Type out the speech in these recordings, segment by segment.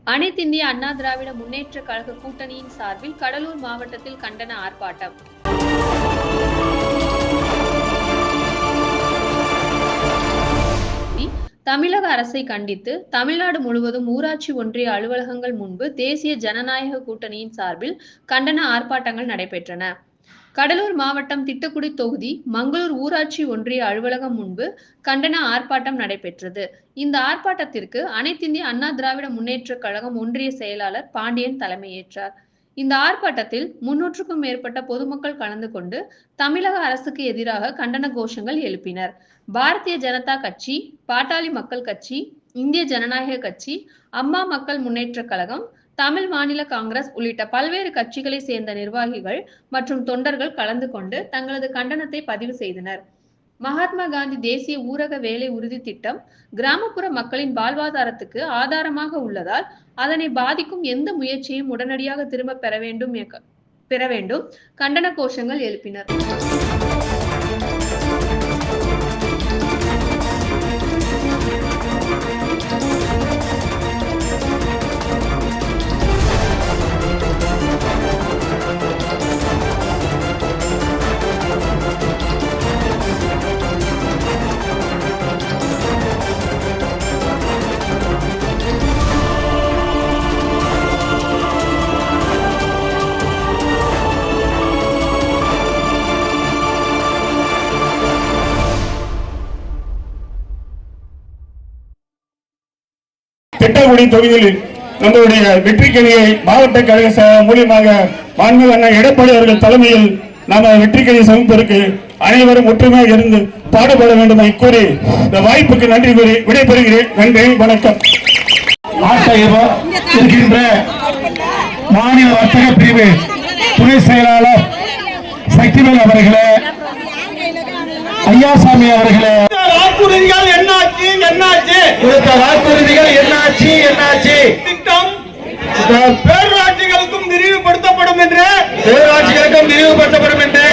அனைத்திந்திய அண்ணா திராவிட முன்னேற்றக் கழக கூட்டணியின் சார்பில் கடலூர் மாவட்டத்தில் கண்டன ஆர்ப்பாட்டம். தமிழக அரசை கண்டித்து தமிழ்நாடு முழுவதும் ஊராட்சி ஒன்றிய அலுவலகங்கள் முன்பு தேசிய ஜனநாயக கூட்டணியின் சார்பில் கண்டன ஆர்ப்பாட்டங்கள் நடைபெற்றன. கடலூர் மாவட்டம் திட்டக்குடி தொகுதி மங்களூர் ஊராட்சி ஒன்றிய அலுவலகம் முன்பு கண்டன ஆர்ப்பாட்டம் நடைபெற்றது. இந்த ஆர்ப்பாட்டத்திற்கு அனைத்திந்திய அண்ணா திராவிட முன்னேற்றக் கழகம் ஒன்றிய செயலாளர் பாண்டியன் தலைமையேற்றார். இந்த ஆர்ப்பாட்டத்தில் 300க்கும் மேற்பட்ட பொதுமக்கள் கலந்து கொண்டு தமிழக அரசுக்கு எதிராக கண்டன கோஷங்கள் எழுப்பினர். பாரதிய ஜனதா கட்சி, பாட்டாளி மக்கள் கட்சி, இந்திய ஜனநாயக கட்சி, அம்மா மக்கள் முன்னேற்றக் கழகம், தமிழ் மாநில காங்கிரஸ் உள்ளிட்ட பல்வேறு கட்சிகளை சேர்ந்த நிர்வாகிகள் மற்றும் தொண்டர்கள் கலந்து கொண்டு தங்களது கண்டனத்தை பதிவு செய்தனர். மகாத்மா காந்தி தேசிய ஊரக வேலை உறுதி திட்டம் கிராமப்புற மக்களின் வாழ்வாதாரத்துக்கு ஆதாரமாக உள்ளதால் அதனை பாதிக்கும் எந்த முயற்சியும் உடனடியாக திரும்ப பெற வேண்டும் கண்டன கோஷங்கள் எழுப்பினர். திட்டக்குடி தொகுதியில் நம்முடைய வெற்றிக்கணியை மாவட்ட கழக மூலியமாக மாண்புமிகு அண்ணா எடப்பாடி அவர்கள் தலைமையில் நாம் வெற்றிக்கணியை சமர்ப்பதற்கு அனைவரும் ஒற்றுமையாக இருந்து பாடுபட வேண்டும் என கூறி இந்த வாய்ப்புக்கு நன்றி கூறி விடைபெறுகிறேன். நன்றி, வணக்கம். இருக்கின்ற மாநில வர்த்தக பிரிவு துணை செயலாளர் சக்திவேல் அவர்களே, ஐயாசாமி அவர்களே, வாக்குறுதிகள் என்னாச்சு என்னாச்சு கொடுத்த வாக்குறுதிகள் என்னாச்சு என்னாச்சு திட்டம் பேரூராட்சிகளுக்கும் விரிவுபடுத்தப்படும் என்று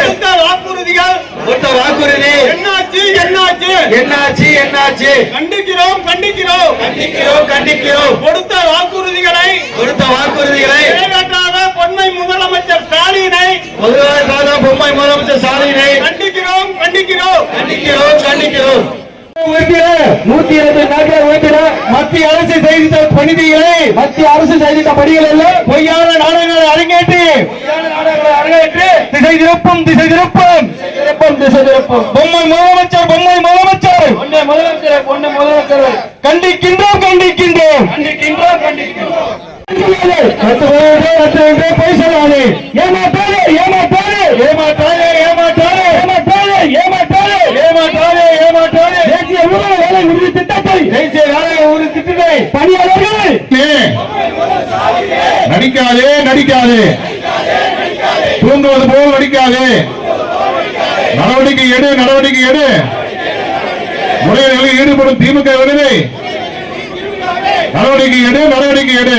கொடுத்த வாக்குறுதி என்னாச்சு என்னாச்சு என்னாச்சு என்னாச்சு கண்டிக்கிறோம் கண்டிக்கிறோம் கண்டிக்கிறோம் கண்டிக்கிறோம் கொடுத்த வாக்குறுதிகளை நிறைவேற்றாத பொம்மை முதலமைச்சர் ஸ்டாலினை கண்டிக்கிறோம் கண்டிக்கிறோம் கண்டிக்கிறோம் கண்டிக்கிறோம். 120 மத்திய அரசு செய்திட்ட பணிகளை எல்லாம் பொய்யான நாடகங்களை அரங்கேற்றி திசை திருப்பும் பொம்மை முதலமைச்சர் கண்டிக்கின்றோம் பொய் சொல்லாது, ஏமாற்றாதே தேசிய ஊரக வேலை உறுதி திட்டத்தை பணியாளர்கள் நடிக்காதே தூங்குவது போல் நடிக்காதே. நடவடிக்கை எடு முறைகளில் ஈடுபடும் திமுக விடுதலை நடவடிக்கை எடு